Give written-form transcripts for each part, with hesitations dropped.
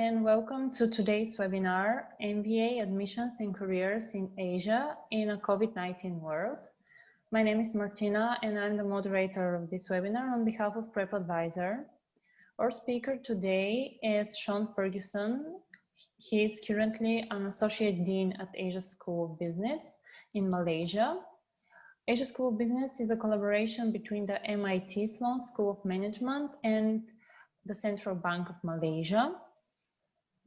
and welcome to today's webinar, MBA Admissions and Careers in Asia in a COVID-19 World. My name is Martina and I'm the moderator of this webinar on behalf of Prep Advisor. Our speaker today is Sean Ferguson. He is currently an Associate Dean at Asia School of Business in Malaysia. Asia School of Business is a collaboration between the MIT Sloan School of Management and the Central Bank of Malaysia.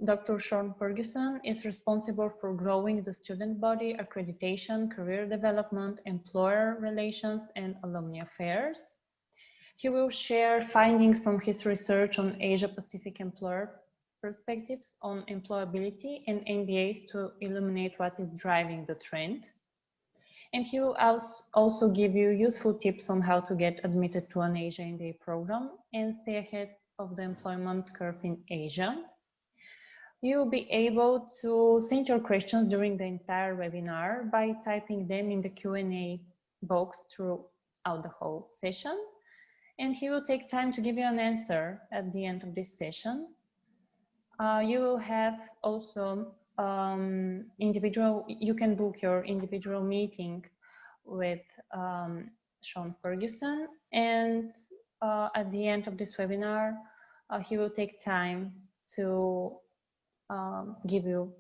Dr. Sean Ferguson is responsible for growing the student body, accreditation, career development, employer relations, and alumni affairs. He will share findings from his research on Asia-Pacific employer perspectives on employability and MBAs to illuminate what is driving the trend. And he will also give you useful tips on how to get admitted to an Asia MBA program and stay ahead of the employment curve in Asia. You will be able to send your questions during the entire webinar by typing them in the Q&A box throughout the whole session. And he will take time to give you an answer at the end of this session. You will have also you can book your individual meeting with Sean Ferguson. And at the end of this webinar, he will take time to give you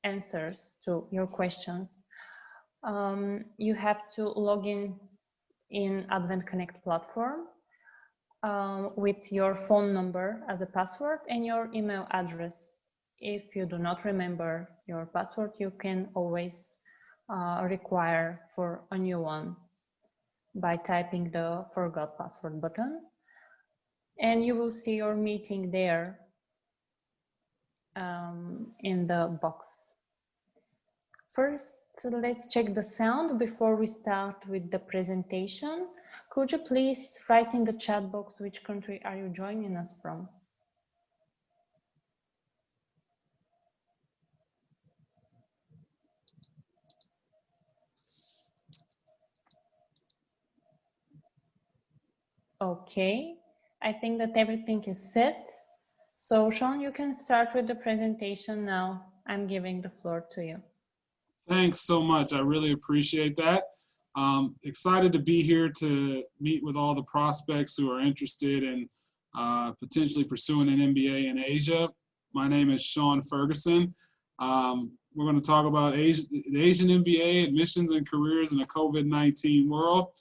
answers to your questions. You have to log in Advent Connect platform with your phone number as a password and your email address. If you do not remember your password, you can always require for a new one by typing the Forgot Password button. And you will see your meeting there in the box. First, let's check the sound before we start with the presentation. Could you please write in the chat box which country are you joining us from? Okay, I think that everything is set. So Sean, you can start with the presentation now. I'm giving the floor to you. Thanks so much. I really appreciate that. Excited to be here to meet with all the prospects who are interested in potentially pursuing an MBA in Asia. My name is Sean Ferguson. We're going to talk about the Asian MBA, admissions and careers in a COVID-19 world.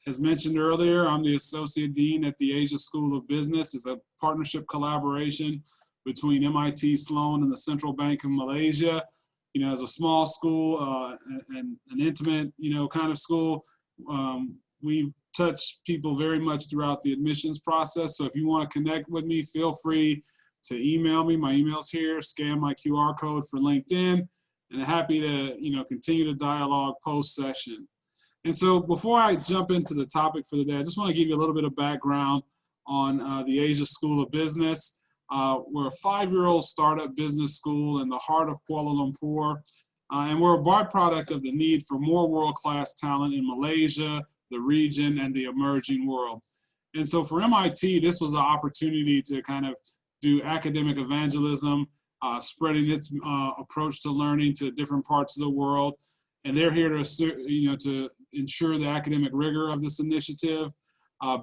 As mentioned earlier, I'm the Associate Dean at the Asia School of Business. It's a partnership collaboration between MIT Sloan and the Central Bank of Malaysia. You know, as a small school and an intimate, kind of school, we touch people very much throughout the admissions process. So if you want to connect with me, feel free to email me. My email's here, scan my QR code for LinkedIn, and happy to, continue the dialogue post-session. And so before I jump into the topic for the day, I just want to give you a little bit of background on the Asia School of Business. We're a 5-year-old startup business school in the heart of Kuala Lumpur, and we're a byproduct of the need for more world-class talent in Malaysia, the region, and the emerging world. And so for MIT, this was an opportunity to kind of do academic evangelism, spreading its approach to learning to different parts of the world. And they're here to, to ensure the academic rigor of this initiative.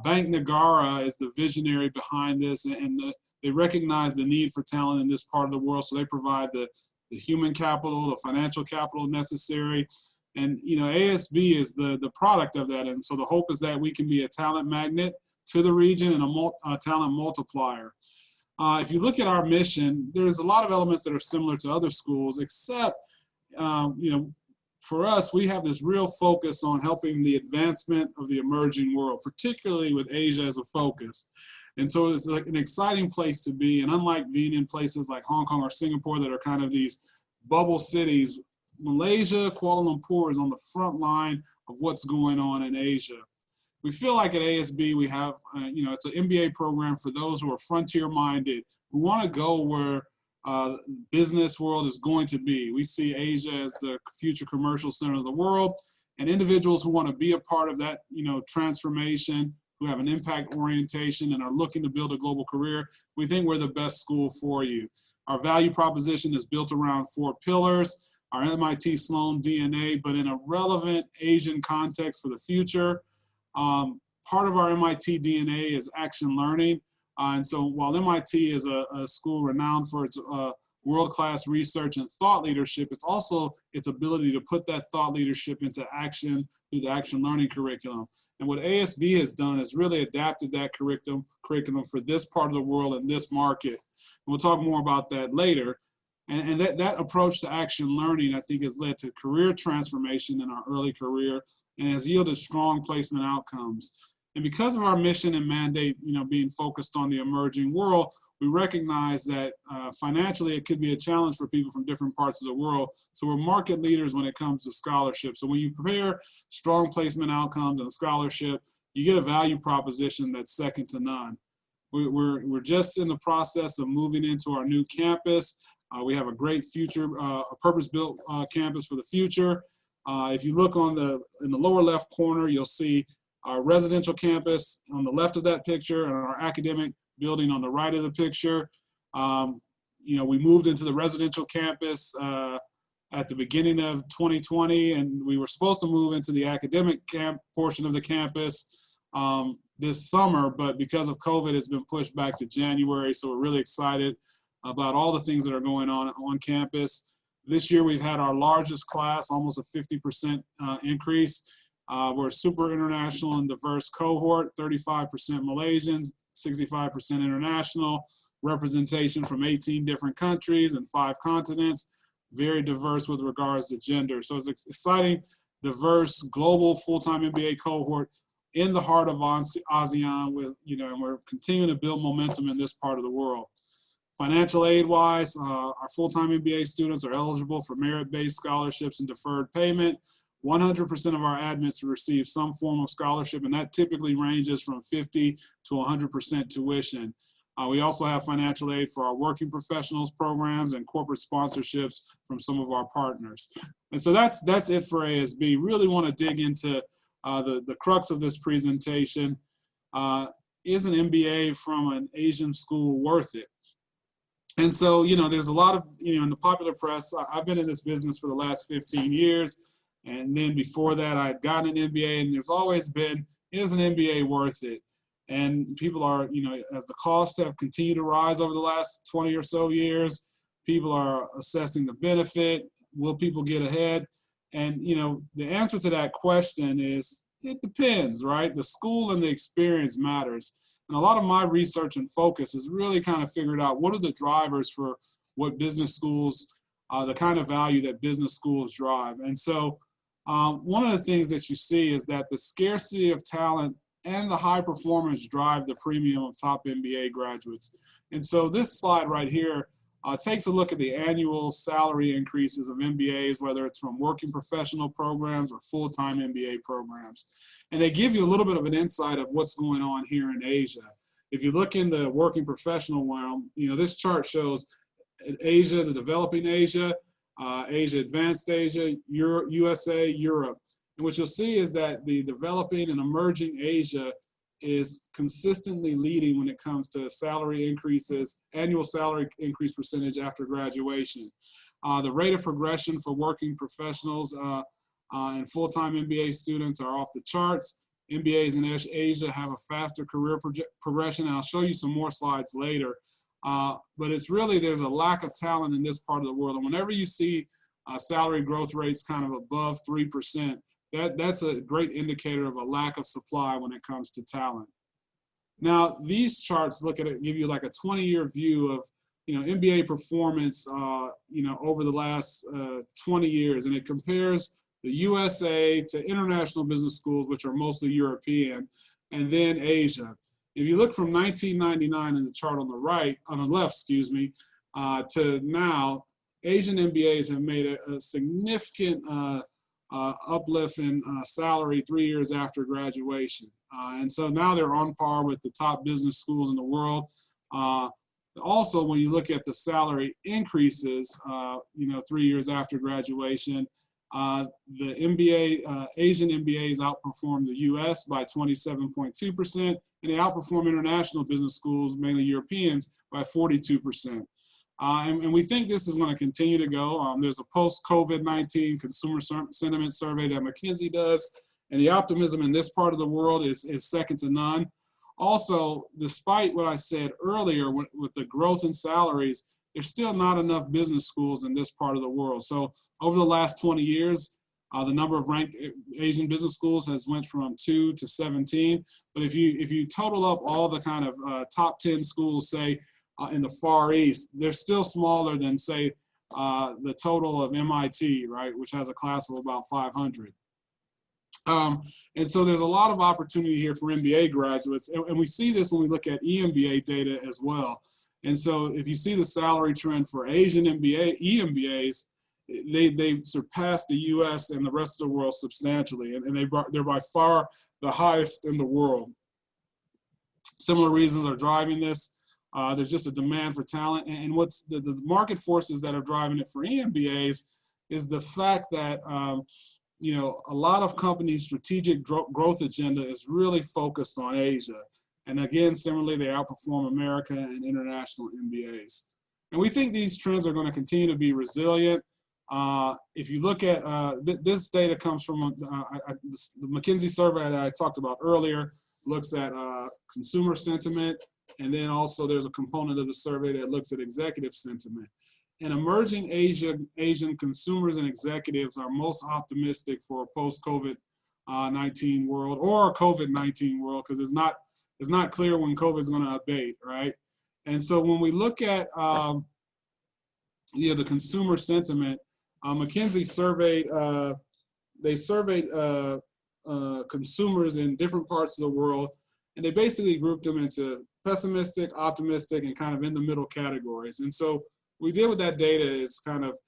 Bank Negara is the visionary behind this, and they recognize the need for talent in this part of the world, so they provide the human capital, the financial capital necessary. And ASB is the product of that, and so the hope is that we can be a talent magnet to the region and a talent multiplier. If you look at our mission, there's a lot of elements that are similar to other schools, except for us, we have this real focus on helping the advancement of the emerging world, particularly with Asia as a focus. And so it's like an exciting place to be. And unlike being in places like Hong Kong or Singapore that are kind of these bubble cities, Malaysia, Kuala Lumpur is on the front line of what's going on in Asia. We feel like at ASB we have, it's an MBA program for those who are frontier-minded, who want to go where business world is going to be. We see Asia as the future commercial center of the world, and individuals who want to be a part of that, transformation, who have an impact orientation and are looking to build a global career, we think we're the best school for you. Our value proposition is built around 4 pillars, our MIT Sloan DNA, but in a relevant Asian context for the future. Part of our MIT DNA is action learning. And so while MIT is a school renowned for its world-class research and thought leadership, it's also its ability to put that thought leadership into action through the action learning curriculum. And what ASB has done is really adapted that curriculum for this part of the world and this market. And we'll talk more about that later. And that approach to action learning, I think, has led to career transformation in our early career and has yielded strong placement outcomes. And because of our mission and mandate, being focused on the emerging world, we recognize that financially it could be a challenge for people from different parts of the world. So we're market leaders when it comes to scholarship. So when you prepare strong placement outcomes and scholarship, you get a value proposition that's second to none. We're just in the process of moving into our new campus. We have a great future, a purpose-built campus for the future. If you look in the lower left corner, you'll see our residential campus on the left of that picture and our academic building on the right of the picture. We moved into the residential campus at the beginning of 2020, and we were supposed to move into the academic portion of the campus this summer, but because of COVID, it's been pushed back to January. So we're really excited about all the things that are going on campus. This year, we've had our largest class, almost a 50% increase. We're a super international and diverse cohort, 35% Malaysians, 65% international, representation from 18 different countries and 5 continents, very diverse with regards to gender. So it's exciting, diverse, global full-time MBA cohort in the heart of ASEAN and we're continuing to build momentum in this part of the world. Financial aid-wise, our full-time MBA students are eligible for merit-based scholarships and deferred payment. 100% of our admits receive some form of scholarship, and that typically ranges from 50 to 100% tuition. We also have financial aid for our working professionals programs and corporate sponsorships from some of our partners. And so that's it for ASB. Really want to dig into the crux of this presentation. Is an MBA from an Asian school worth it? And so, there's a lot of, in the popular press, I've been in this business for the last 15 years. And then before that, I had gotten an MBA, and there's always been, is an MBA worth it? And people are, as the costs have continued to rise over the last 20 or so years, people are assessing the benefit. Will people get ahead? And, the answer to that question is, it depends, right? The school and the experience matters. And a lot of my research and focus is really kind of figured out what are the drivers for what business schools, the kind of value that business schools drive. And so one of the things that you see is that the scarcity of talent and the high performance drive the premium of top MBA graduates. And so this slide right here takes a look at the annual salary increases of MBAs, whether it's from working professional programs or full-time MBA programs. And they give you a little bit of an insight of what's going on here in Asia. If you look in the working professional realm, this chart shows Asia, the developing Asia, Asia, advanced Asia, USA, Europe. And what you'll see is that the developing and emerging Asia is consistently leading when it comes to salary increases, annual salary increase percentage after graduation. The rate of progression for working professionals and full-time MBA students are off the charts. MBAs in Asia have a faster career progression, and I'll show you some more slides later. But it's really, there's a lack of talent in this part of the world. And whenever you see salary growth rates kind of above 3%, that's a great indicator of a lack of supply when it comes to talent. Now, these charts look at it, give you like a 20-year view of, MBA performance, over the last 20 years. And it compares the USA to international business schools, which are mostly European, and then Asia. If you look from 1999 in the chart on the left, to now, Asian MBAs have made a significant uplift in salary 3 years after graduation. And so now they're on par with the top business schools in the world. Also, when you look at the salary increases, 3 years after graduation, The MBA, Asian MBAs outperform the US by 27.2%, and they outperform international business schools, mainly Europeans, by 42%. And we think this is going to continue to go. There's a post-COVID-19 consumer sentiment survey that McKinsey does, and the optimism in this part of the world is second to none. Also, despite what I said earlier with the growth in salaries, there's still not enough business schools in this part of the world. So over the last 20 years, the number of ranked Asian business schools has went from 2 to 17. But if you total up all the kind of top 10 schools, say, in the Far East, they're still smaller than, say, the total of MIT, right, which has a class of about 500. And so there's a lot of opportunity here for MBA graduates. And we see this when we look at EMBA data as well. And so if you see the salary trend for Asian EMBAs, they surpass the US and the rest of the world substantially. And they're by far the highest in the world. Similar reasons are driving this. There's just a demand for talent. And what's the market forces that are driving it for EMBAs is the fact that you know, a lot of companies' strategic growth agenda is really focused on Asia. And again, similarly, they outperform America and international MBAs. And we think these trends are going to continue to be resilient. If you look at, this data comes from the McKinsey survey that I talked about earlier, looks at consumer sentiment, and then also there's a component of the survey that looks at executive sentiment. And emerging Asian consumers and executives are most optimistic for a post-COVID-19 world, or a COVID-19 world, because it's not clear when COVID is going to abate, right? And so when we look at the consumer sentiment, McKinsey surveyed consumers in different parts of the world, and they basically grouped them into pessimistic, optimistic, and kind of in the middle categories. And so what we did with that data is kind of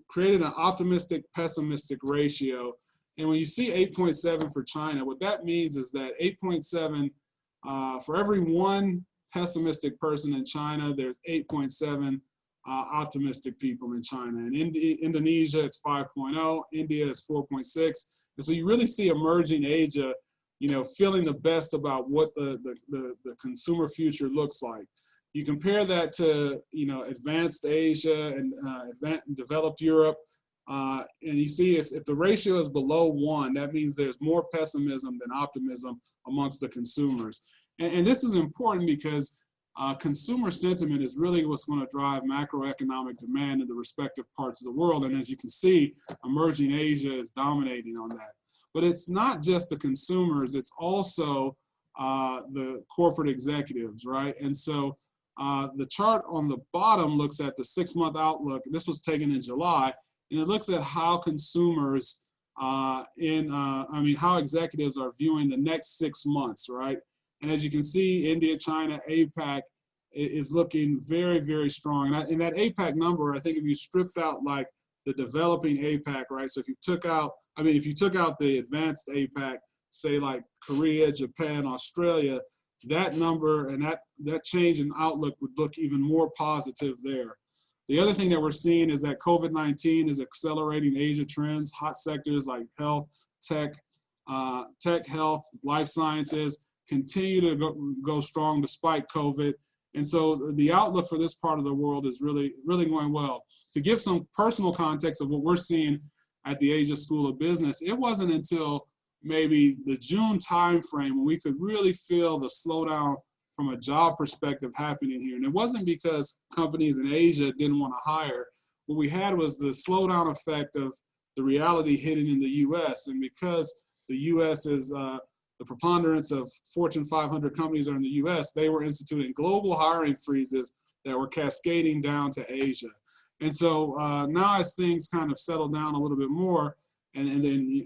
created an optimistic, pessimistic ratio. And when you see 8.7 for China, what that means is that 8.7, for every one pessimistic person in China, there's 8.7 optimistic people in China. And in Indonesia, it's 5.0, India is 4.6. And so you really see emerging Asia, you know, feeling the best about what the consumer future looks like. You compare that to, you know, advanced Asia and developed Europe, and you see if the ratio is below 1, that means there's more pessimism than optimism amongst the consumers. And this is important because consumer sentiment is really what's going to drive macroeconomic demand in the respective parts of the world. And as you can see, emerging Asia is dominating on that. But it's not just the consumers, it's also the corporate executives, right? And so the chart on the bottom looks at the 6-month outlook. This was taken in July, and it looks at how consumers how executives are viewing the next 6 months, right? And as you can see, India, China, APAC is looking very, very strong. And that APAC number, I think if you stripped out like the developing APAC, right? So if you took out, if you took out the advanced APAC, say like Korea, Japan, Australia, that number and that change in outlook would look even more positive there. The other thing that we're seeing is that COVID-19 is accelerating Asia trends. Hot sectors like health, tech, health, life sciences continue to go strong despite COVID. And so the outlook for this part of the world is really, really going well. To give some personal context of what we're seeing at the Asia School of Business, it wasn't until maybe the June timeframe when we could really feel the slowdown from a job perspective happening here. And it wasn't because companies in Asia didn't want to hire. What we had was the slowdown effect of the reality hitting in the US. And because the US is the preponderance of Fortune 500 companies are in the US, they were instituting global hiring freezes that were cascading down to Asia. And so now as things kind of settle down a little bit more, and then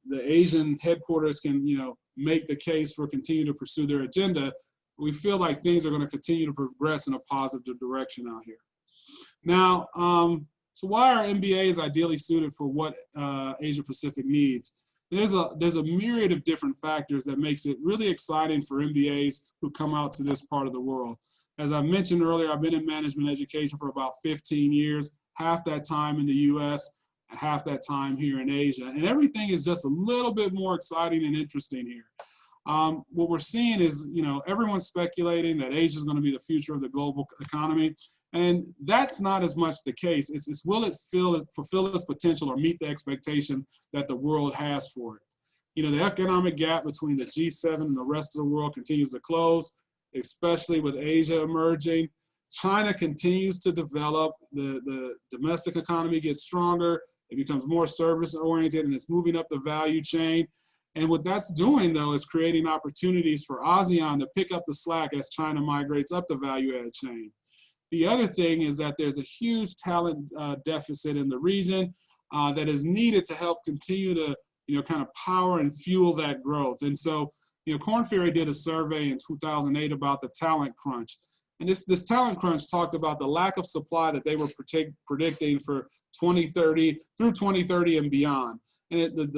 the Asian headquarters can, you know, make the case for continue to pursue their agenda, we feel like things are going to continue to progress in a positive direction out here. Now, so why are MBAs ideally suited for what Asia Pacific needs? There's a myriad of different factors that makes it really exciting for MBAs who come out to this part of the world. As I mentioned earlier, I've been in management education for about 15 years, half that time in the US. half that time here in Asia. And everything is just a little bit more exciting and interesting here. What we're seeing is, everyone's speculating that Asia is going to be the future of the global economy. And that's not as much the case. It's will it fulfill its potential or meet the expectation that the world has for it? The economic gap between the G7 and the rest of the world continues to close, especially with Asia emerging. China continues to develop. The domestic economy gets stronger. It becomes more service-oriented, and it's moving up the value chain. And what that's doing, though, is creating opportunities for ASEAN to pick up the slack as China migrates up the value-add chain. The other thing is that there's a huge talent deficit in the region that is needed to help continue to, kind of power and fuel that growth. And so, Korn Ferry did a survey in 2008 about the talent crunch. And this talent crunch talked about the lack of supply that they were predicting for 2030 through 2030 and beyond. And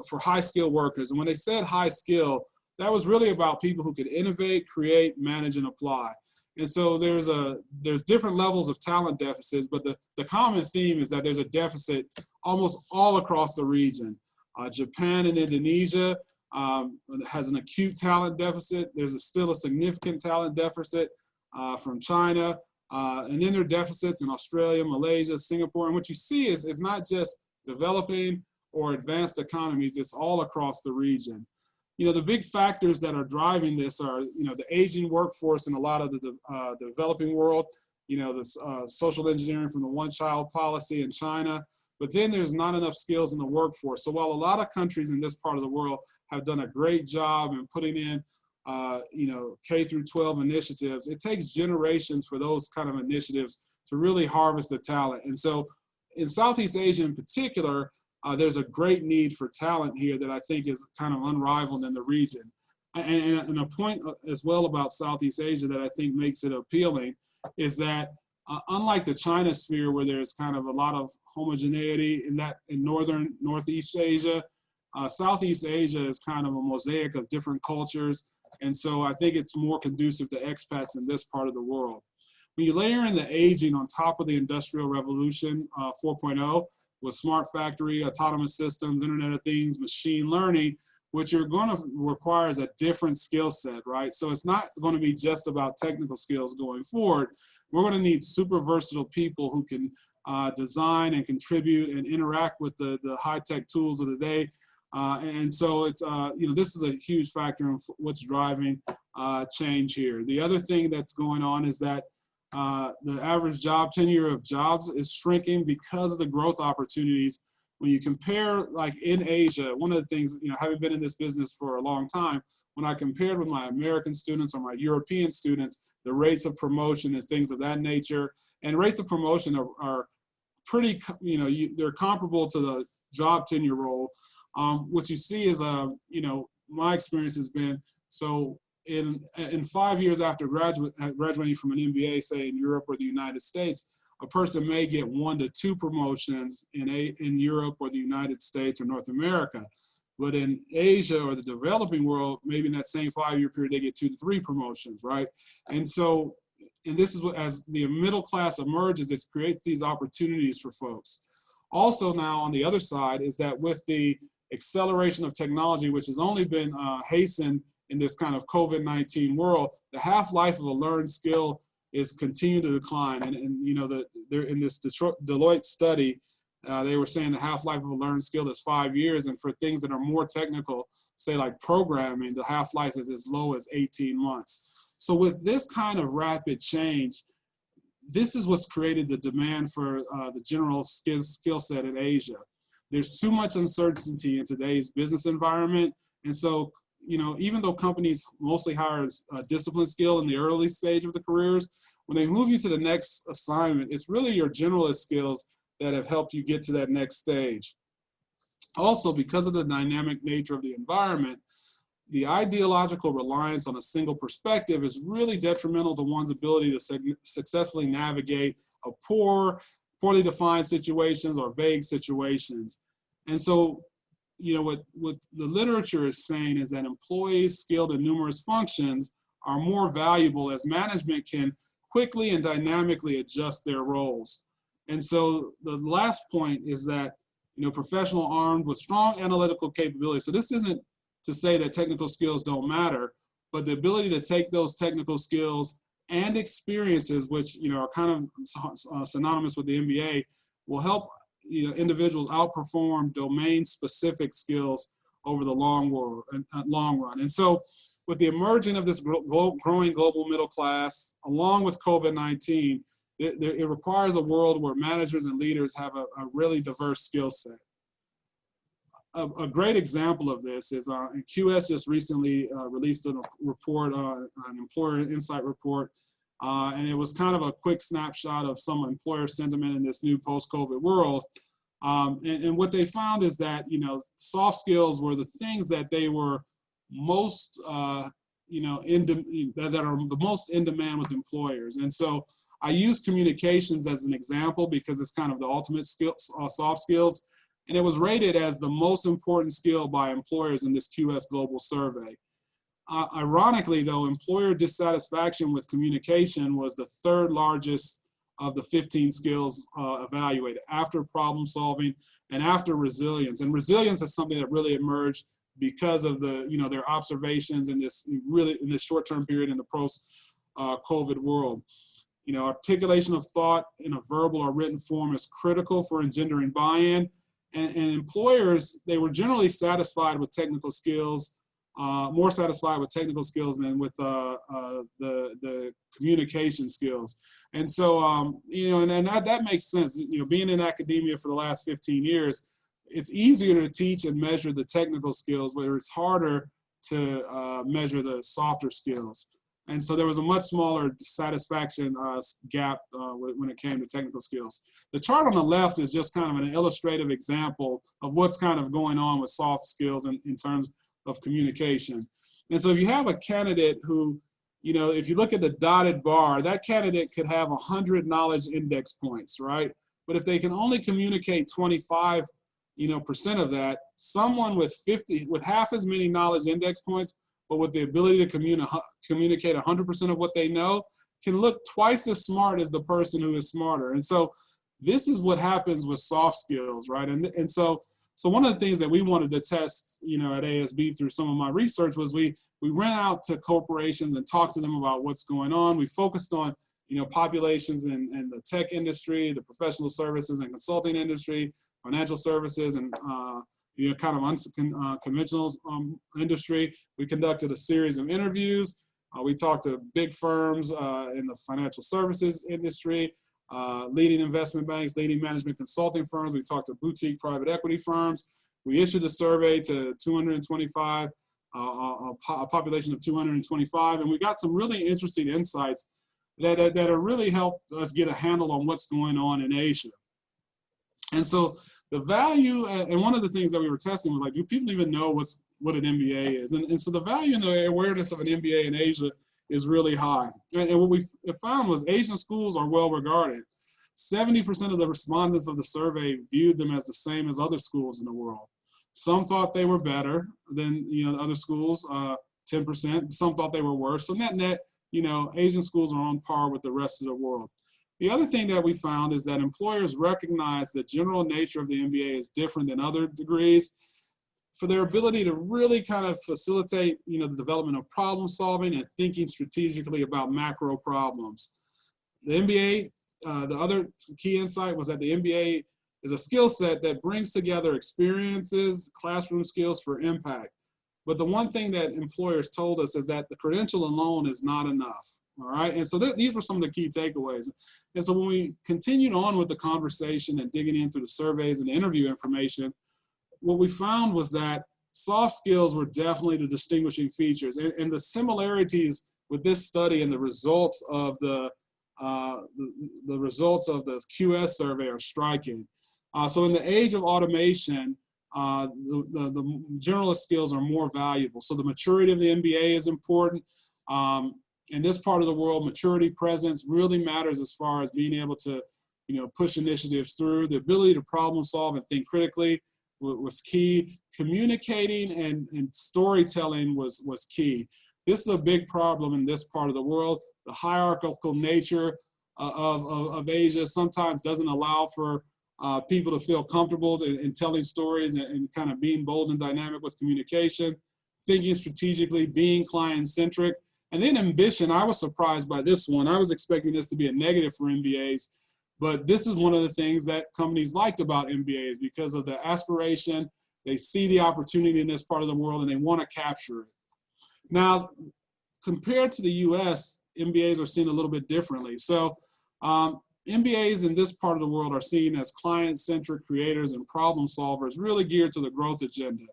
for high skill workers. And when they said high skill, that was really about people who could innovate, create, manage, and apply. And so there's different levels of talent deficits, but the common theme is that there's a deficit almost all across the region. Japan and Indonesia has an acute talent deficit. There's still a significant talent deficit from China. And then there are deficits in Australia, Malaysia, Singapore. And what you see is not just developing or advanced economies, it's all across the region. The big factors that are driving this are, the aging workforce in a lot of the developing world, the social engineering from the one-child policy in China, but then there's not enough skills in the workforce. So while a lot of countries in this part of the world have done a great job in putting in, K through 12 initiatives, it takes generations for those kind of initiatives to really harvest the talent. And so in Southeast Asia in particular, there's a great need for talent here that I think is kind of unrivaled in the region. And a point as well about Southeast Asia that I think makes it appealing is that unlike the China sphere, where there's kind of a lot of homogeneity in Northeast Asia, Southeast Asia is kind of a mosaic of different cultures. And so I think it's more conducive to expats in this part of the world. When you layer in the aging on top of the Industrial Revolution 4.0, with smart factory, autonomous systems, Internet of Things, machine learning, what you're going to require is a different skill set, right? So it's not going to be just about technical skills going forward. We're going to need super versatile people who can design and contribute and interact with the high-tech tools of the day. And so it's, this is a huge factor in what's driving change here. The other thing that's going on is that the average job tenure of jobs is shrinking because of the growth opportunities. When you compare, like in Asia, one of the things, having been in this business for a long time, when I compared with my American students or my European students, the rates of promotion and things of that nature, and rates of promotion are pretty, they're comparable to the job tenure role. What you see is, my experience has been, so in 5 years after graduating from an MBA, say in Europe or the United States, a person may get 1 to 2 promotions in Europe or the United States or North America. But in Asia or the developing world, maybe in that same 5-year period, they get 2 to 3 promotions, right? And so, and this is what, as the middle class emerges, it creates these opportunities for folks. Also now on the other side is that with the acceleration of technology, which has only been hastened in this kind of COVID-19 world, the half-life of a learned skill is continuing to decline. And in this Deloitte study, they were saying the half-life of a learned skill is 5 years. And for things that are more technical, say like programming, the half-life is as low as 18 months. So with this kind of rapid change, this is what's created the demand for the general skill set in Asia. There's too much uncertainty in today's business environment. And so, even though companies mostly hire discipline skill in the early stage of the careers, when they move you to the next assignment, it's really your generalist skills that have helped you get to that next stage. Also, because of the dynamic nature of the environment, the ideological reliance on a single perspective is really detrimental to one's ability to successfully navigate a poorly defined situations or vague situations. And so, what the literature is saying is that employees skilled in numerous functions are more valuable as management can quickly and dynamically adjust their roles. And so the last point is that professional armed with strong analytical capability. So this isn't to say that technical skills don't matter, but the ability to take those technical skills and experiences, which are kind of synonymous with the MBA, will help individuals outperform domain-specific skills over the long run. And so, with the emerging of this growing global middle class, along with COVID-19, it requires a world where managers and leaders have a really diverse skill set. A great example of this is QS just recently released a report, an employer insight report, and it was kind of a quick snapshot of some employer sentiment in this new post-COVID world. And what they found is that, soft skills were the things that they were most, that are the most in demand with employers. And so I use communications as an example because it's kind of the ultimate soft skills. And it was rated as the most important skill by employers in this QS Global survey. Ironically, though, employer dissatisfaction with communication was the third largest of the 15 skills evaluated, after problem solving and after resilience. And resilience is something that really emerged because of their observations in this short-term period in the post-COVID world. Articulation of thought in a verbal or written form is critical for engendering buy-in. And employers, they were generally satisfied with technical skills, more satisfied with technical skills than with the communication skills. And so, and that makes sense. Being in academia for the last 15 years, it's easier to teach and measure the technical skills, but it's harder to measure the softer skills. And so there was a much smaller satisfaction gap when it came to technical skills. The chart on the left is just kind of an illustrative example of what's kind of going on with soft skills in terms of communication. And so if you have a candidate who, if you look at the dotted bar, that candidate could have 100 knowledge index points, right? But if they can only communicate 25% of that, someone with half as many knowledge index points, but with the ability to communicate 100% of what they know, can look twice as smart as the person who is smarter. And so this is what happens with soft skills, right? And so one of the things that we wanted to test, at ASB through some of my research was we ran out to corporations and talked to them about what's going on. We focused on, populations in the tech industry, the professional services and consulting industry, financial services, and kind of unconventional industry. We conducted a series of interviews. We talked to big firms in the financial services industry, leading investment banks, leading management consulting firms. We talked to boutique private equity firms. We issued a survey to 225, a population of 225, and we got some really interesting insights that have really helped us get a handle on what's going on in Asia. And so the value, and one of the things that we were testing was like, do people even know what an MBA is? And so the value and the awareness of an MBA in Asia is really high. And what we found was Asian schools are well regarded. 70% of the respondents of the survey viewed them as the same as other schools in the world. Some thought they were better than other schools, 10%. Some thought they were worse. So net, Asian schools are on par with the rest of the world. The other thing that we found is that employers recognize the general nature of the MBA is different than other degrees for their ability to really kind of facilitate, the development of problem solving and thinking strategically about macro problems. The MBA, the other key insight was that the MBA is a skill set that brings together experiences, classroom skills for impact. But the one thing that employers told us is that the credential alone is not enough. All right, and so these were some of the key takeaways. And so when we continued on with the conversation and digging in through the surveys and the interview information, what we found was that soft skills were definitely the distinguishing features. And the similarities with this study and the results of the results of the QS survey are striking. So in the age of automation, the generalist skills are more valuable. So the maturity of the MBA is important. In this part of the world, maturity, presence really matters as far as being able to, push initiatives through. The ability to problem solve and think critically was key. Communicating and storytelling was key. This is a big problem in this part of the world. The hierarchical nature of Asia sometimes doesn't allow for people to feel comfortable in telling stories and kind of being bold and dynamic with communication, thinking strategically, being client-centric, and then ambition. I was surprised by this one. I was expecting this to be a negative for MBAs, but this is one of the things that companies liked about MBAs because of the aspiration. They see the opportunity in this part of the world and they want to capture it. Now, compared to the US, MBAs are seen a little bit differently. So MBAs in this part of the world are seen as client-centric creators and problem solvers, really geared to the growth agenda.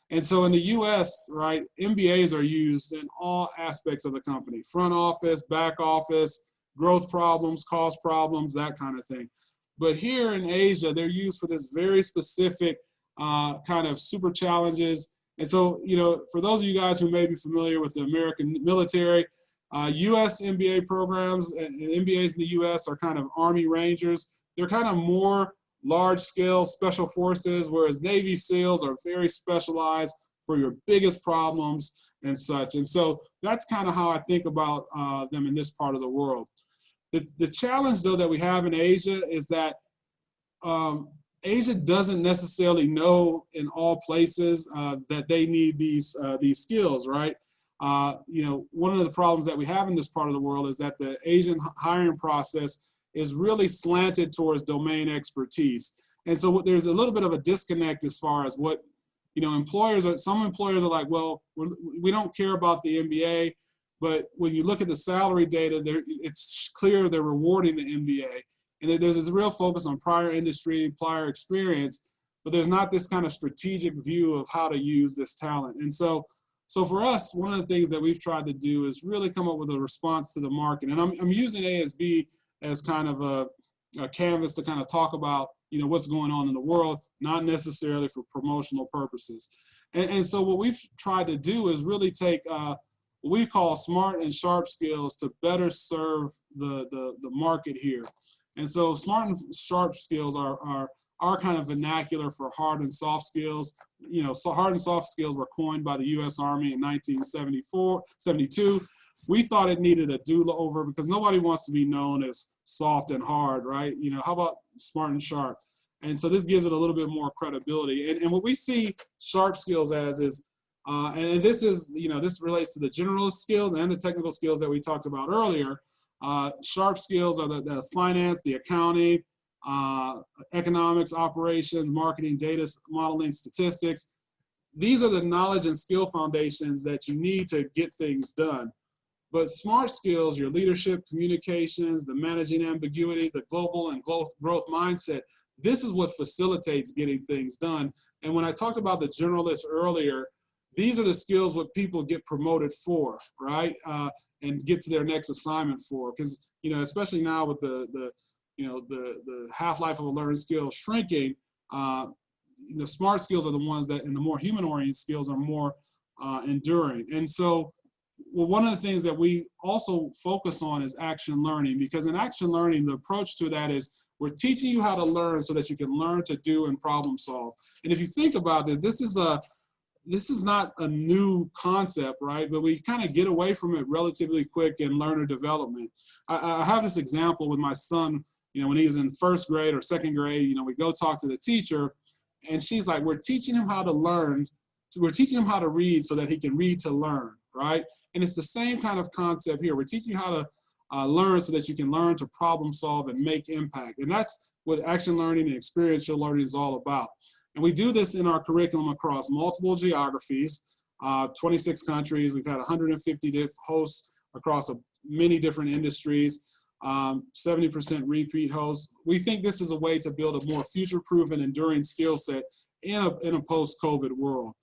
And so in the US, right, MBAs are used in all aspects of the company, front office, back office, growth problems, cost problems, that kind of thing. But here in Asia, they're used for this very specific kind of super challenges. And so, you know, for those of you guys who may be familiar with the American military, US MBA programs and MBAs in the US are kind of Army Rangers. They're kind of more large-scale special forces, whereas Navy SEALs are very specialized for your biggest problems and such. And so that's kind of how I think about them in this part of the world. The challenge, though, that we have in Asia is that Asia doesn't necessarily know in all places that they need these skills, right? You know, one of the problems that we have in this part of the world is that the Asian hiring process is really slanted towards domain expertise. And so there's a little bit of a disconnect as far as what, you know, some employers are like, well, we don't care about the MBA, but when you look at the salary data, it's clear they're rewarding the MBA. And there's this real focus on prior industry, prior experience, but there's not this kind of strategic view of how to use this talent. And so for us, one of the things that we've tried to do is really come up with a response to the market. And I'm using ASB as kind of a canvas to kind of talk about, you know, what's going on in the world, not necessarily for promotional purposes. And so what we've tried to do is really take what we call smart and sharp skills to better serve the market here. And so smart and sharp skills are our kind of vernacular for hard and soft skills. You know, so hard and soft skills were coined by the US Army in 1972. We thought it needed a do-over because nobody wants to be known as soft and hard, right? You know, how about smart and sharp? And so this gives it a little bit more credibility. And what we see sharp skills as is, and this is, you know, this relates to the generalist skills and the technical skills that we talked about earlier. Sharp skills are the finance, the accounting, economics, operations, marketing, data modeling, statistics. These are the knowledge and skill foundations that you need to get things done. But smart skills, your leadership, communications, the managing ambiguity, the global and growth mindset, this is what facilitates getting things done. And when I talked about the generalist earlier, these are the skills what people get promoted for, right? And get to their next assignment for. Because, you know, especially now with the half-life of a learned skill shrinking, the smart skills are the ones that, and the more human-oriented skills are more enduring. And so, well, one of the things that we also focus on is action learning, because in action learning, the approach to that is we're teaching you how to learn so that you can learn to do and problem solve. And if you think about this, this is not a new concept, right? But we kind of get away from it relatively quick in learner development. I have this example with my son, you know, when he was in first grade or second grade, you know, we go talk to the teacher and she's like, we're teaching him how to learn. We're teaching him how to read so that he can read to learn, right? And it's the same kind of concept here. We're teaching you how to learn so that you can learn to problem solve and make impact. And that's what action learning and experiential learning is all about. And we do this in our curriculum across multiple geographies, 26 countries. We've had 150 hosts across many different industries, 70% repeat hosts. We think this is a way to build a more future-proof and enduring skill set in a post-COVID world.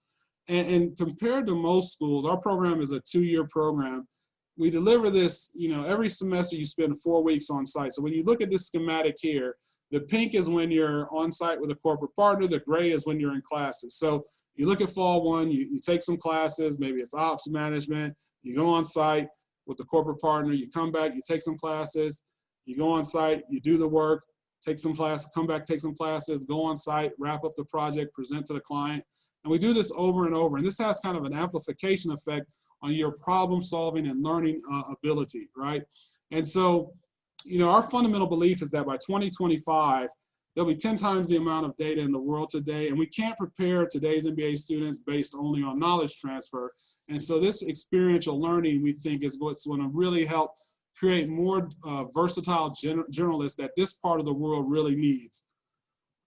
And compared to most schools, our program is a 2-year program. We deliver this, you know, every semester you spend 4 weeks on site. So when you look at this schematic here, the pink is when you're on site with a corporate partner, the gray is when you're in classes. So you look at fall one, you take some classes, maybe it's ops management, you go on site with the corporate partner, you come back, you take some classes, you go on site, you do the work, take some classes, come back, take some classes, go on site, wrap up the project, present to the client. And we do this over and over. And this has kind of an amplification effect on your problem solving and learning ability, right? And so, you know, our fundamental belief is that by 2025, there'll be 10 times the amount of data in the world today, and we can't prepare today's MBA students based only on knowledge transfer. And so this experiential learning, we think, is what's going to really help create more versatile journalists that this part of the world really needs.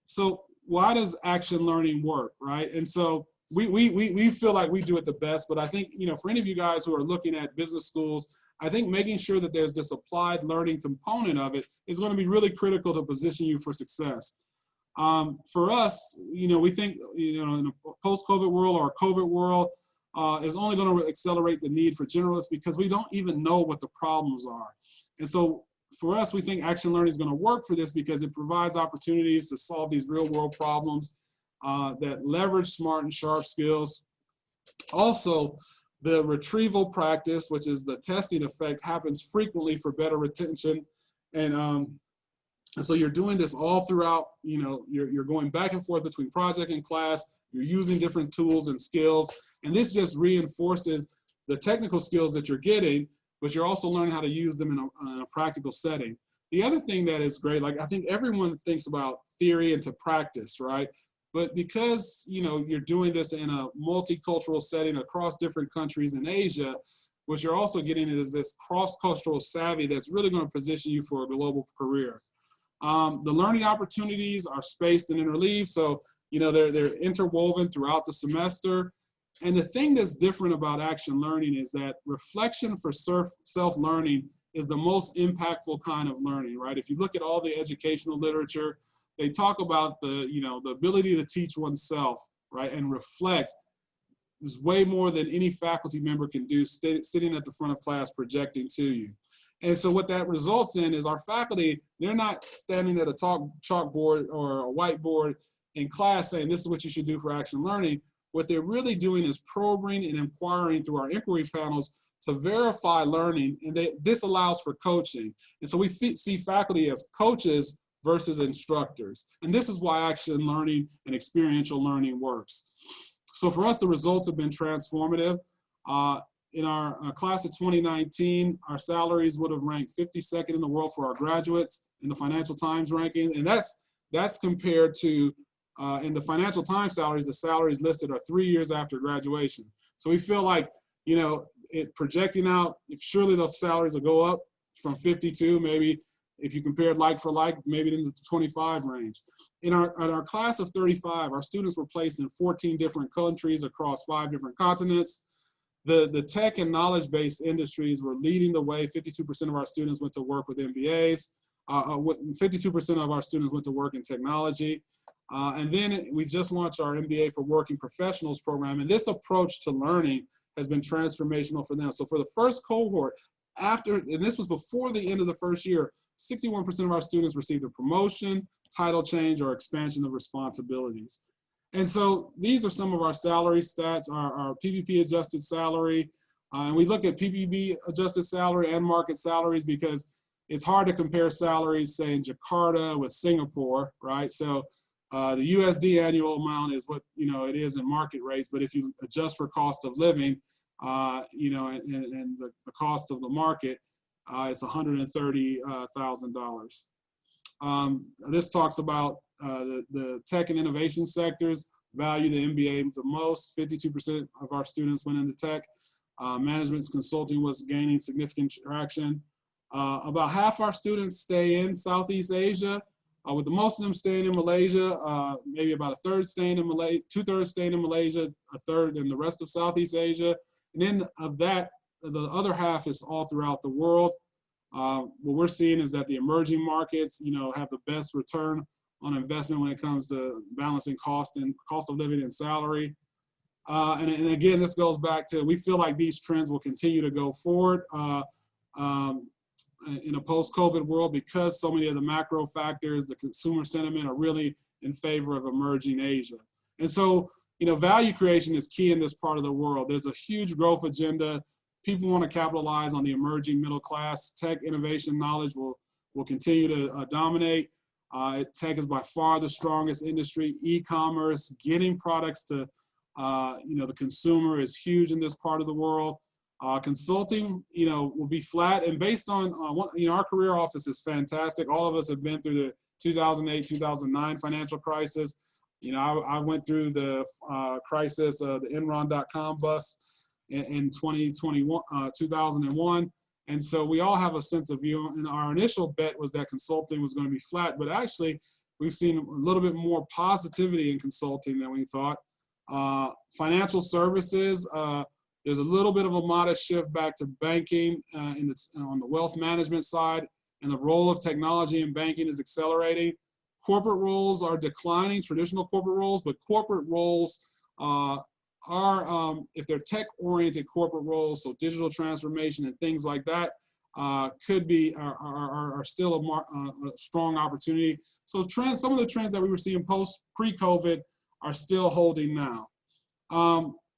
So why does action learning work, right? And so we feel like we do it the best, but I think, you know, for any of you guys who are looking at business schools, I think making sure that there's this applied learning component of it is going to be really critical to position you for success. For us, you know, we think, you know, in a post-COVID world or a COVID world is only going to accelerate the need for generalists because we don't even know what the problems are. And so for us, we think action learning is going to work for this because it provides opportunities to solve these real world problems that leverage smart and sharp skills. Also, the retrieval practice, which is the testing effect, happens frequently for better retention. And so you're doing this all throughout, you know, you're going back and forth between project and class, you're using different tools and skills, and this just reinforces the technical skills that you're getting, but you're also learning how to use them in a practical setting. The other thing that is great, like I think everyone thinks about theory into practice, right? But because, you know, you're doing this in a multicultural setting across different countries in Asia, what you're also getting is this cross-cultural savvy that's really going to position you for a global career. The learning opportunities are spaced and interleaved, so, you know, they're interwoven throughout the semester. And the thing that's different about action learning is that reflection for self-learning is the most impactful kind of learning, right? If you look at all the educational literature, they talk about the, you know, the ability to teach oneself, right, and reflect is way more than any faculty member can do sitting at the front of class projecting to you. And so what that results in is our faculty, they're not standing at a chalkboard or a whiteboard in class saying this is what you should do for action learning. What they're really doing is probing and inquiring through our inquiry panels to verify learning, and this allows for coaching. And so we see faculty as coaches versus instructors. And this is why action learning and experiential learning works. So for us, the results have been transformative. In our class of 2019, our salaries would have ranked 52nd in the world for our graduates in the Financial Times ranking. And that's compared to, in the Financial Times salaries, the salaries listed are 3 years after graduation. So we feel like, you know, projecting out, if surely the salaries will go up from 52, maybe if you compared like for like, maybe in the 25 range. In our class of 35, our students were placed in 14 different countries across 5 different continents. The tech and knowledge-based industries were leading the way. 52% of our students went to work with MBAs. 52% of our students went to work in technology. And then we just launched our MBA for Working Professionals program. And this approach to learning has been transformational for them. So for the first cohort, and this was before the end of the first year, 61% of our students received a promotion, title change, or expansion of responsibilities. And so these are some of our salary stats, our PPP adjusted salary. And we look at PPP adjusted salary and market salaries because it's hard to compare salaries, say, in Jakarta with Singapore, right? So the USD annual amount is what, you know, it is in market rates, but if you adjust for cost of living, you know, and the cost of the market, it's $130,000. This talks about the tech and innovation sectors value the MBA the most. 52% of our students went into tech. Management consulting was gaining significant traction. About half our students stay in Southeast Asia, with the most of them staying in Malaysia, maybe about a third staying in Malaysia, 2/3 staying in Malaysia, a third in the rest of Southeast Asia. And then of that, the other half is all throughout the world. What we're seeing is that the emerging markets, you know, have the best return on investment when it comes to balancing cost of living and salary. And again, this goes back to, we feel like these trends will continue to go forward in a post-COVID world because so many of the macro factors, the consumer sentiment are really in favor of emerging Asia. And so, you know, value creation is key in this part of the world. There's a huge growth agenda. People want to capitalize on the emerging middle class. Tech, innovation, knowledge will continue to dominate. Tech is by far the strongest industry. E-commerce, getting products to you know, the consumer is huge in this part of the world. Consulting, you know, will be flat, and based on you know, our career office is fantastic. All of us have been through the 2008, 2009 financial crisis. You know, I went through the crisis, the Enron.com bust in 2001. And so we all have a sense of view. And our initial bet was that consulting was going to be flat, but actually we've seen a little bit more positivity in consulting than we thought. Financial services, there's a little bit of a modest shift back to banking on the wealth management side, and the role of technology in banking is accelerating. Corporate roles are declining, traditional corporate roles, but corporate roles are, if they're tech-oriented corporate roles, so digital transformation and things like that, are still a strong opportunity. So some of the trends that we were seeing pre-COVID are still holding now.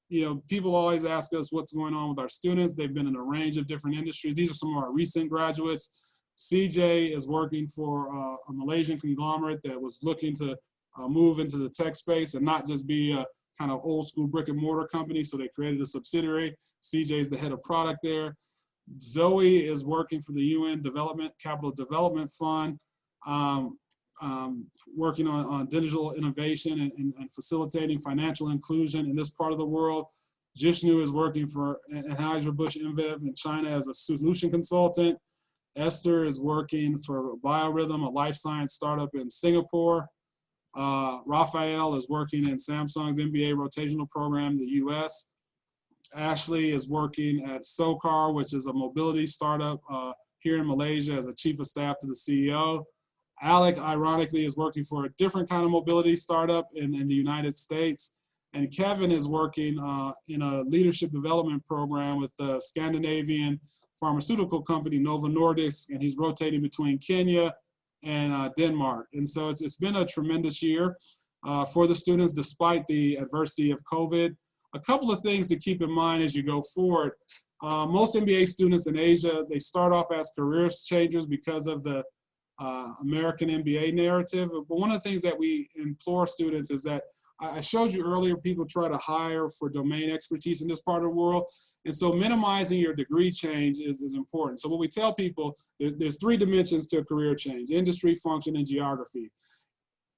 You know, people always ask us what's going on with our students. They've been in a range of different industries. These are some of our recent graduates. CJ is working for a Malaysian conglomerate that was looking to move into the tech space and not just be a kind of old school brick and mortar company. So they created a subsidiary. CJ is the head of product there. Zoe is working for the UN Capital Development Fund, working on digital innovation and facilitating financial inclusion in this part of the world. Jishnu is working for Anheuser-Busch InBev in China as a solution consultant. Esther is working for Biorhythm, a life science startup in Singapore. Raphael is working in Samsung's MBA rotational program in the US. Ashley is working at SOCAR, which is a mobility startup here in Malaysia as a chief of staff to the CEO. Alec, ironically, is working for a different kind of mobility startup in the United States. And Kevin is working in a leadership development program with the Scandinavian pharmaceutical company Novo Nordisk, and he's rotating between Kenya and Denmark. And so it's been a tremendous year for the students despite the adversity of COVID. A couple of things to keep in mind as you go forward. Most MBA students in Asia, they start off as career changers because of the American MBA narrative. But one of the things that we implore students is that I showed you earlier, people try to hire for domain expertise in this part of the world. And so minimizing your degree change is important. So what we tell people, there's 3 dimensions to a career change: industry, function, and geography.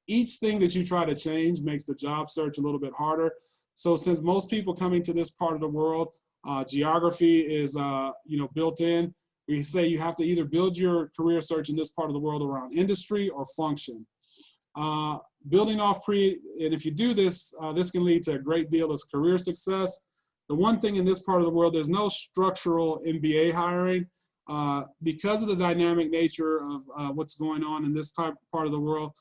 Each thing that you try to change makes the job search a little bit harder. So since most people coming to this part of the world, geography is built in, we say you have to either build your career search in this part of the world around industry or function. Building off and if you do this, this can lead to a great deal of career success. The one thing in this part of the world, there's no structural MBA hiring because of the dynamic nature of what's going on in this part of the world.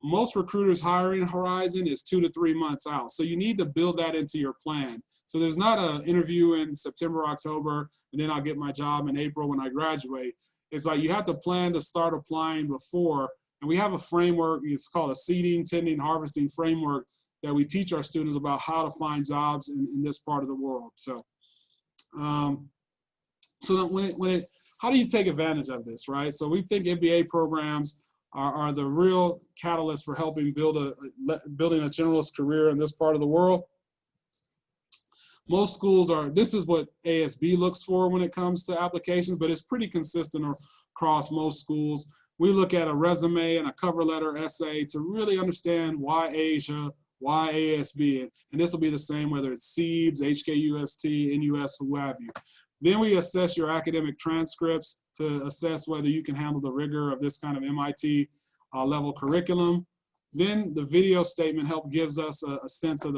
Most recruiters' hiring horizon is 2 to 3 months out. So you need to build that into your plan. So there's not an interview in September, October, and then I'll get my job in April when I graduate. It's like you have to plan to start applying before. And we have a framework, it's called a seeding, tending, harvesting framework that we teach our students about how to find jobs in this part of the world. So, how do you take advantage of this, right? So we think MBA programs are the real catalyst for helping building a generalist career in this part of the world. Most schools this is what ASB looks for when it comes to applications, but it's pretty consistent across most schools. We look at a resume and a cover letter essay to really understand why Asia, why ASB, and this will be the same whether it's SEEBS, HKUST, NUS, who have you. Then we assess your academic transcripts to assess whether you can handle the rigor of this kind of MIT level curriculum. Then the video statement gives us a sense of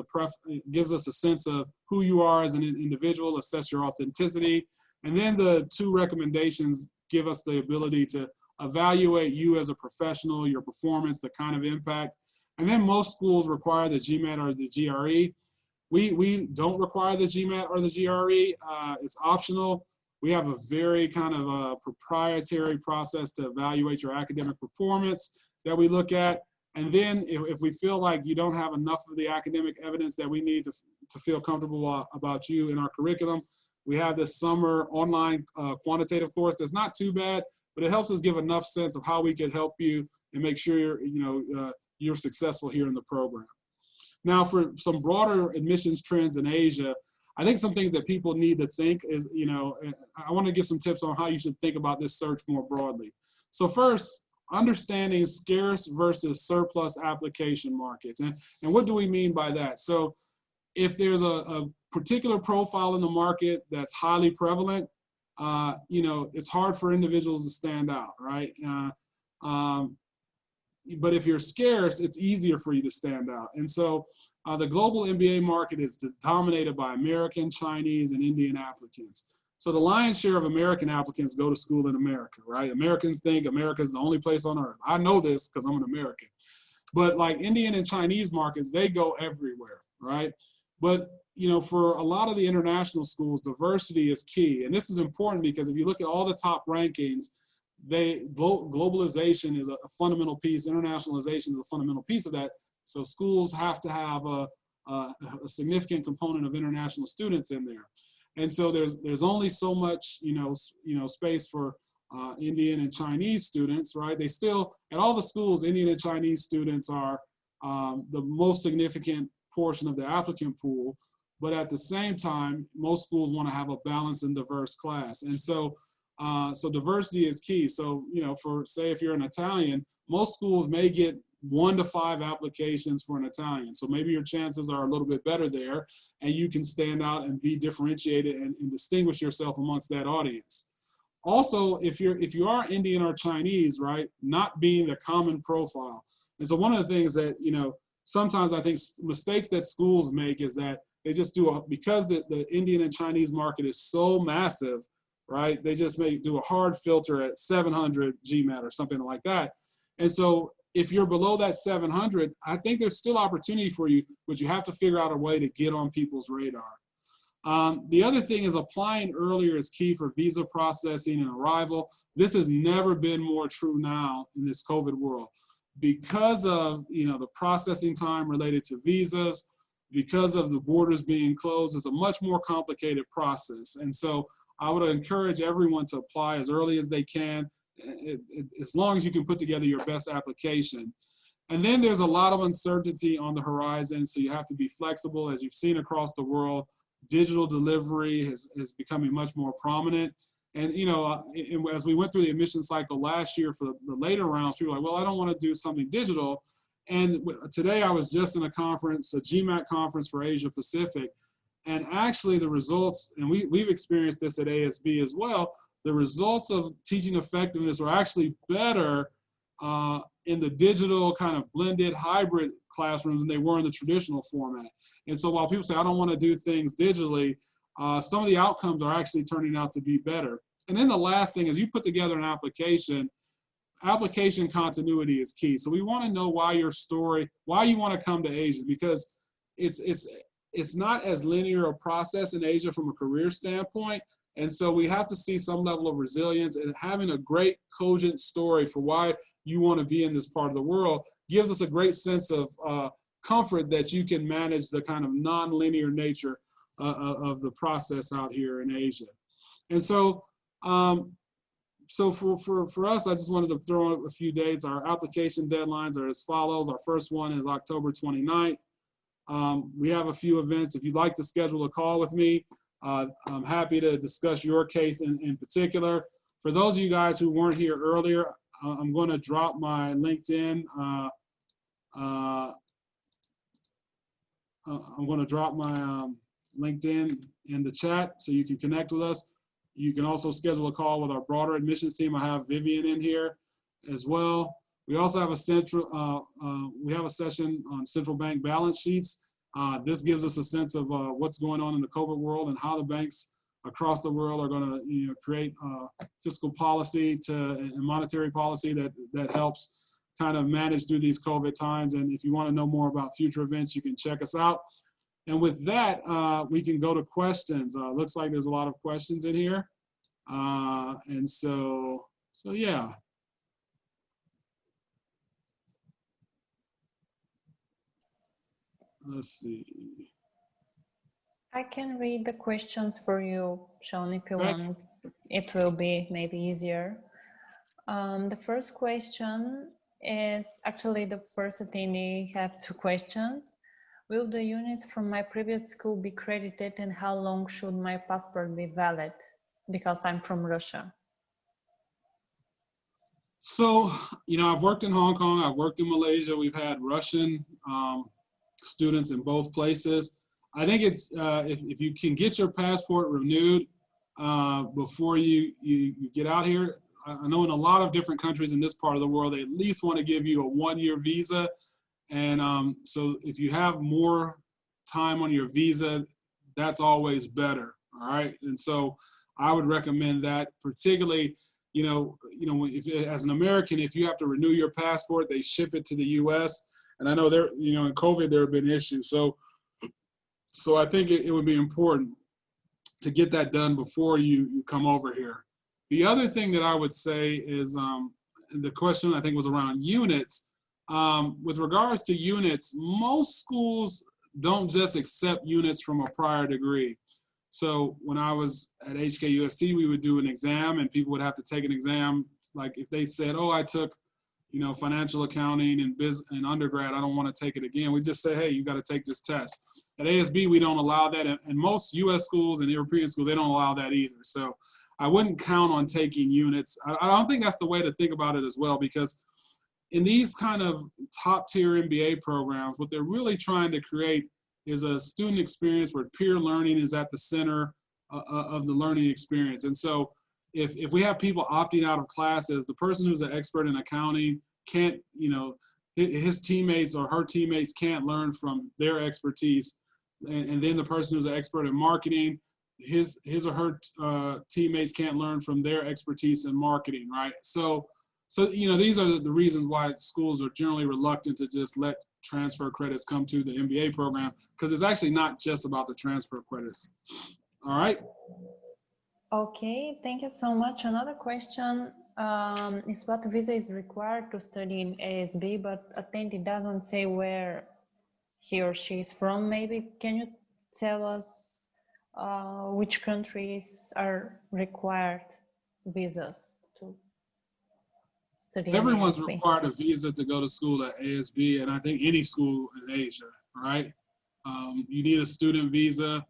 who you are as an individual, assess your authenticity. And then the 2 recommendations give us the ability to evaluate you as a professional, your performance, the kind of impact. And then most schools require the GMAT or the GRE. We don't require the GMAT or the GRE. It's optional. We have a very kind of proprietary process to evaluate your academic performance that we look at. And then if we feel like you don't have enough of the academic evidence that we need to feel comfortable about you in our curriculum, we have this summer online quantitative course that's not too bad, but it helps us give enough sense of how we can help you and make sure you're successful here in the program. Now, for some broader admissions trends in Asia, I think some things that people need to think is, I want to give some tips on how you should think about this search more broadly. So first, understanding scarce versus surplus application markets. And what do we mean by that? So if there's a particular profile in the market that's highly prevalent, you know, it's hard for individuals to stand out, right? But if you're scarce, it's easier for you to stand out. And so the global MBA market is dominated by American, Chinese, and Indian applicants. So the lion's share of American applicants go to school in America, right? Americans think America is the only place on earth. I know this because I'm an American. But like Indian and Chinese markets, they go everywhere, right? But you know, for a lot of the international schools, diversity is key. And this is important because if you look at all the top rankings, globalization is a fundamental piece, internationalization is a fundamental piece of that. So schools have to have a significant component of international students in there. And so there's only so much, you know, space for Indian and Chinese students, right? They still, at all the schools, Indian and Chinese students are the most significant portion of the applicant pool. But at the same time, most schools want to have a balanced and diverse class. And so, so diversity is key. So, you know, for say if you're an Italian, most schools may get 1 to 5 applications for an Italian. So maybe your chances are a little bit better there and you can stand out and be differentiated and distinguish yourself amongst that audience. Also, if you are Indian or Chinese, right, not being the common profile. And so one of the things that, you know, sometimes I think mistakes that schools make is that they just do, because the Indian and Chinese market is so massive, right, they just do a hard filter at 700 GMAT or something like that. And so if you're below that 700, I think there's still opportunity for you, but you have to figure out a way to get on people's radar. The other thing is applying earlier is key for visa processing and arrival. This has never been more true now in this COVID world because of, you know, the processing time related to visas, because of the borders being closed. It's a much more complicated process. And so I would encourage everyone to apply as early as they can, as long as you can put together your best application. And then there's a lot of uncertainty on the horizon, so you have to be flexible. As you've seen across the world, digital delivery is becoming much more prominent. And, you know, as we went through the admission cycle last year for the later rounds, people were like, well, I don't want to do something digital. And today I was just in a conference, a GMAT conference for Asia Pacific, and actually the results, and we've experienced this at ASB as well, the results of teaching effectiveness are actually better in the digital kind of blended hybrid classrooms than they were in the traditional format. And so while people say, I don't want to do things digitally, some of the outcomes are actually turning out to be better. And then the last thing is you put together an application. Application continuity is key. So we want to know why your story, why you want to come to Asia, because it's not as linear a process in Asia from a career standpoint. And so we have to see some level of resilience, and having a great cogent story for why you want to be in this part of the world gives us a great sense of comfort that you can manage the kind of non-linear nature of the process out here in Asia. And so, so for us, I just wanted to throw out a few dates. Our application deadlines are as follows. Our first one is October 29th. We have a few events. If you'd like to schedule a call with me, I'm happy to discuss your case in particular. For those of you guys who weren't here earlier, I'm going to drop my LinkedIn. I'm going to drop my LinkedIn in the chat so you can connect with us. You can also schedule a call with our broader admissions team. I have Vivian in here as well. We also have a session on central bank balance sheets. This gives us a sense of what's going on in the COVID world and how the banks across the world are going to create fiscal policy and monetary policy that helps kind of manage through these COVID times. And if you want to know more about future events, you can check us out. And with that, we can go to questions. Looks like there's a lot of questions in here. And so yeah. Let's see. I can read the questions for you, Sean, if you want. It will be maybe easier. The first question is actually the first attendee have 2 questions. Will the units from my previous school be credited, and how long should my passport be valid? Because I'm from Russia. So, I've worked in Hong Kong, I've worked in Malaysia. We've had Russian students in both places. I think it's, if you can get your passport renewed before you get out here. I know in a lot of different countries in this part of the world, they at least want to give you a 1-year visa. And so if you have more time on your visa, that's always better, all right? And so I would recommend that, particularly, if, as an American, if you have to renew your passport, they ship it to the U.S. And I know there, in COVID, there have been issues. So I think it would be important to get that done before you come over here. The other thing that I would say is, the question I think was around units. With regards to units, most schools don't just accept units from a prior degree. So when I was at HKUST, we would do an exam and people would have to take an exam. Like if they said, oh, I took, financial accounting and undergrad, I don't want to take it again. We just say, hey, you got to take this test. At ASB, we don't allow that. And most US schools and European schools, they don't allow that either. So I wouldn't count on taking units. I don't think that's the way to think about it as well, because in these kind of top tier MBA programs, what they're really trying to create is a student experience where peer learning is at the center of the learning experience. And so if we have people opting out of classes, the person who's an expert in accounting can't, his teammates or her teammates can't learn from their expertise. And then the person who's an expert in marketing, his or her teammates can't learn from their expertise in marketing, right? So these are the reasons why schools are generally reluctant to just let transfer credits come to the MBA program, because it's actually not just about the transfer credits. All right. Okay, thank you so much. Another question is what visa is required to study in ASB, but attendee doesn't say where he or she is from. Maybe can you tell us which countries are required visas to study in Everyone's ASB? required a visa to go to school at ASB, and I think any school in Asia, right? You need a student visa.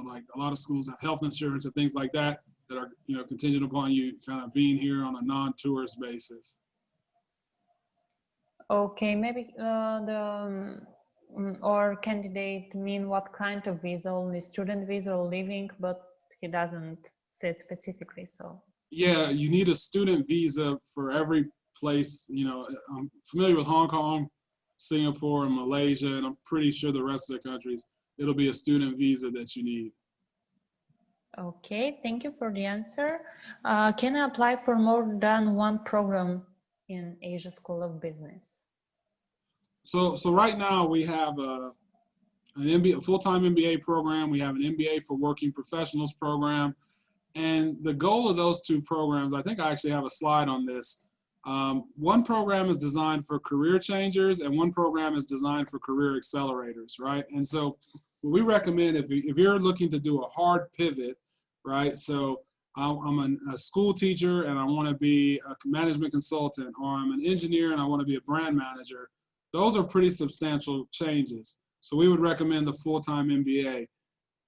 Like a lot of schools have health insurance and things like that are, contingent upon you kind of being here on a non-tourist basis. Okay, maybe or candidate mean what kind of visa, only student visa or living, but he doesn't say it specifically, so. Yeah, you need a student visa for every place. I'm familiar with Hong Kong, Singapore, and Malaysia, and I'm pretty sure the rest of the countries, it'll be a student visa that you need. Okay, thank you for the answer. Can I apply for more than one program in Asia School of Business? So right now we have an MBA, a full-time MBA program. We have an MBA for working professionals program. And the goal of those two programs, I think I actually have a slide on this. One program is designed for career changers and one program is designed for career accelerators, right? And so what we recommend, if you're looking to do a hard pivot, right? So I'm a school teacher and I want to be a management consultant, or I'm an engineer and I want to be a brand manager. Those are pretty substantial changes. So we would recommend the full-time MBA.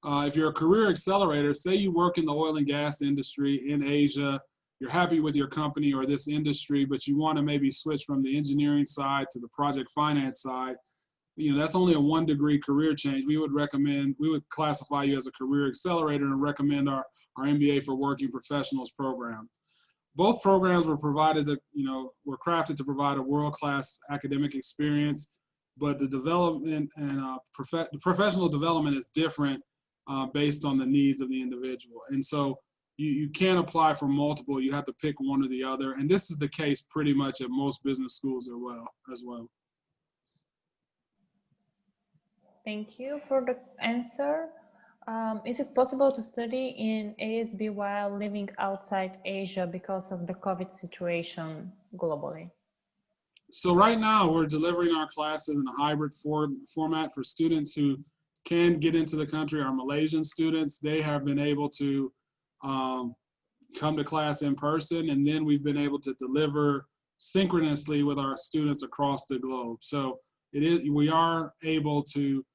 If you're a career accelerator, say you work in the oil and gas industry in Asia, you're happy with your company or this industry, but you want to maybe switch from the engineering side to the project finance side, that's only a 1-degree career change. We would classify you as a career accelerator and recommend our MBA for working professionals program. Both programs were provided to, were crafted to provide a world-class academic experience, but the development and the professional development is different based on the needs of the individual. And so you can't apply for multiple, you have to pick one or the other. And this is the case pretty much at most business schools as well. Thank you for the answer. Is it possible to study in ASB while living outside Asia because of the COVID situation globally? So right now we're delivering our classes in a hybrid format for students who can get into the country. Our Malaysian students, they have been able to come to class in person, and then we've been able to deliver synchronously with our students across the globe. So we are able to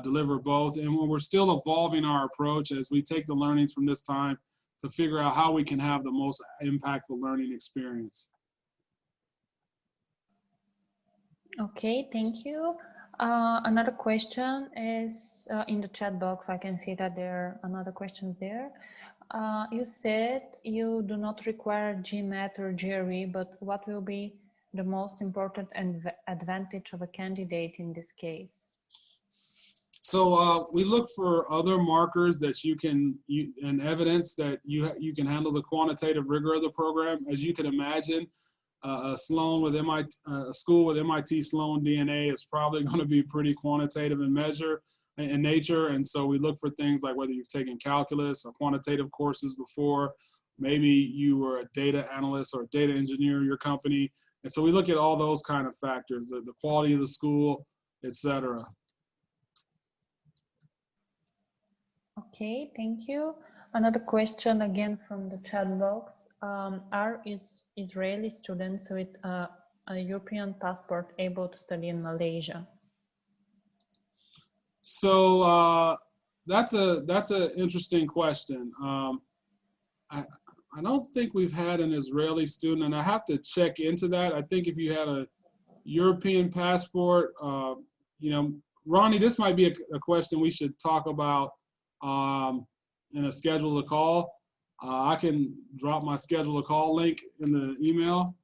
deliver both, and we're still evolving our approach as we take the learnings from this time to figure out how we can have the most impactful learning experience. Okay, thank you. Another question is in the chat box. I can see that there are another questions there. You said you do not require GMAT or GRE, but what will be the most important advantage of a candidate in this case? So we look for other markers that and evidence that you can handle the quantitative rigor of the program. As you can imagine, a school with MIT Sloan DNA is probably going to be pretty quantitative in nature. And so we look for things like whether you've taken calculus or quantitative courses before, maybe you were a data analyst or a data engineer in your company. And so we look at all those kind of factors, the quality of the school, etc. Okay, thank you. Another question again from the chat box. Are Israeli students with a European passport able to study in Malaysia? So that's an interesting question. I don't think we've had an Israeli student, and I have to check into that. I think if you had a European passport, you know, Ronnie, this might be a question we should talk about in a schedule a call. I can drop my schedule a call link in the email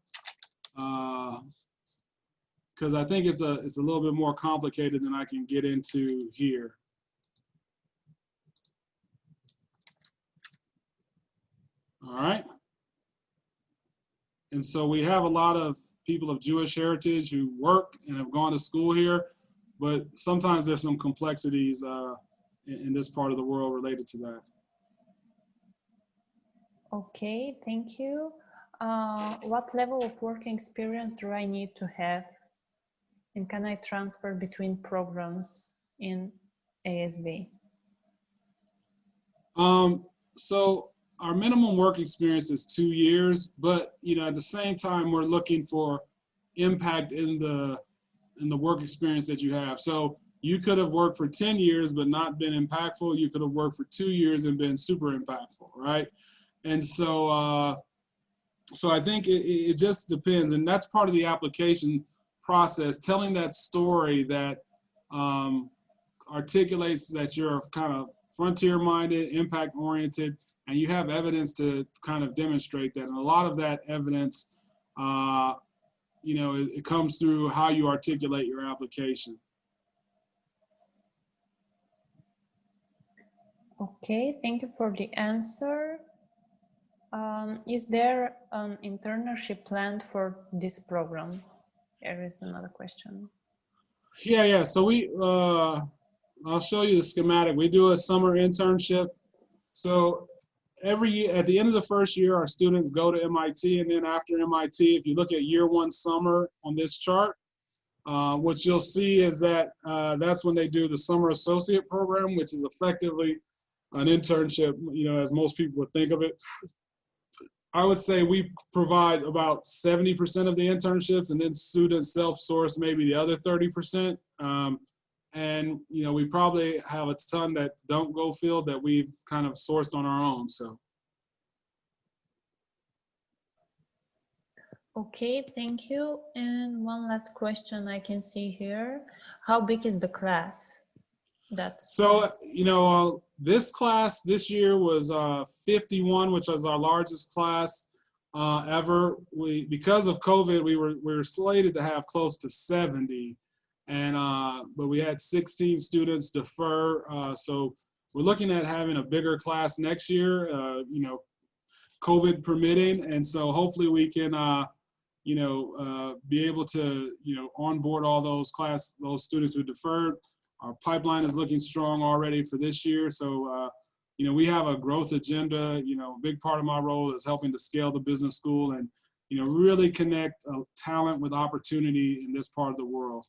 because I think it's a little bit more complicated than I can get into here. All right. And so we have a lot of people of Jewish heritage who work and have gone to school here, but sometimes there's some complexities in this part of the world related to that. Okay, thank you. What level of working experience do I need to have? And can I transfer between programs in ASB? So our minimum work experience is 2 years, but you know, at the same time, we're looking for impact in the work experience that you have. So you could have worked for 10 years but not been impactful. You could have worked for 2 years and been super impactful, right? And so so I think it just depends, and that's part of the application process, telling that story that articulates that you're kind of frontier-minded, impact-oriented, and you have evidence to kind of demonstrate that. And a lot of that evidence, you know, it comes through how you articulate your application. Okay, thank you for the answer. Is there an internship planned for this program? There is another question. Yeah. So I'll show you the schematic. We do a summer internship. So every year, at the end of the first year, our students go to MIT, and then after MIT, if you look at year one summer on this chart, what you'll see is that that's when they do the summer associate program, which is effectively an internship, you know, as most people would think of it. I would say we provide about 70% of the internships, and then students self-source maybe the other 30%. And you know, we probably have a ton that don't go field that we've kind of sourced on our own. So. Okay, thank you. And one last question I can see here. How big is the class? So, you know, this class this year was 51, which was our largest class ever. Because of COVID, we were slated to have close to 70, and but we had 16 students defer. So we're looking at having a bigger class next year, you know, COVID permitting, and so hopefully we can, you know, be able to, you know, onboard all those students who deferred. Our pipeline is looking strong already for this year. So, you know, we have a growth agenda. You know, a big part of my role is helping to scale the business school and, you know, really connect talent with opportunity in this part of the world.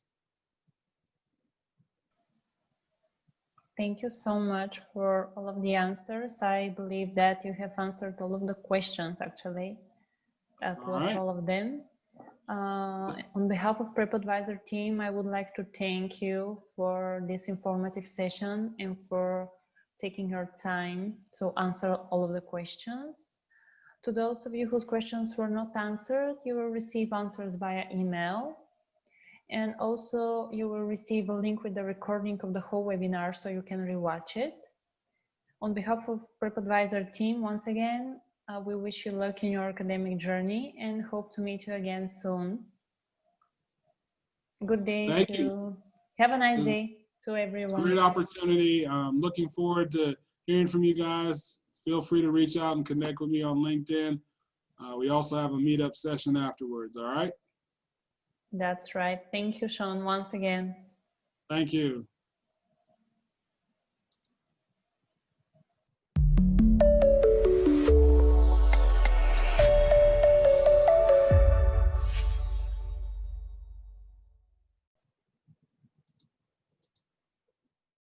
Thank you so much for all of the answers. I believe that you have answered all of the questions, actually. That was all of them. On behalf of Prep Advisor team, I would like to thank you for this informative session and for taking your time to answer all of the questions. To those of you whose questions were not answered, you will receive answers via email. And also you will receive a link with the recording of the whole webinar so you can rewatch it. On behalf of PrepAdvisor team, once again, we wish you luck in your academic journey and hope to meet you again soon. Good day. Thank you. Have a nice day to everyone. It's a great opportunity. Looking forward to hearing from you guys. Feel free to reach out and connect with me on LinkedIn. We also have a meetup session afterwards, all right? That's right. Thank you, Sean, once again. Thank you.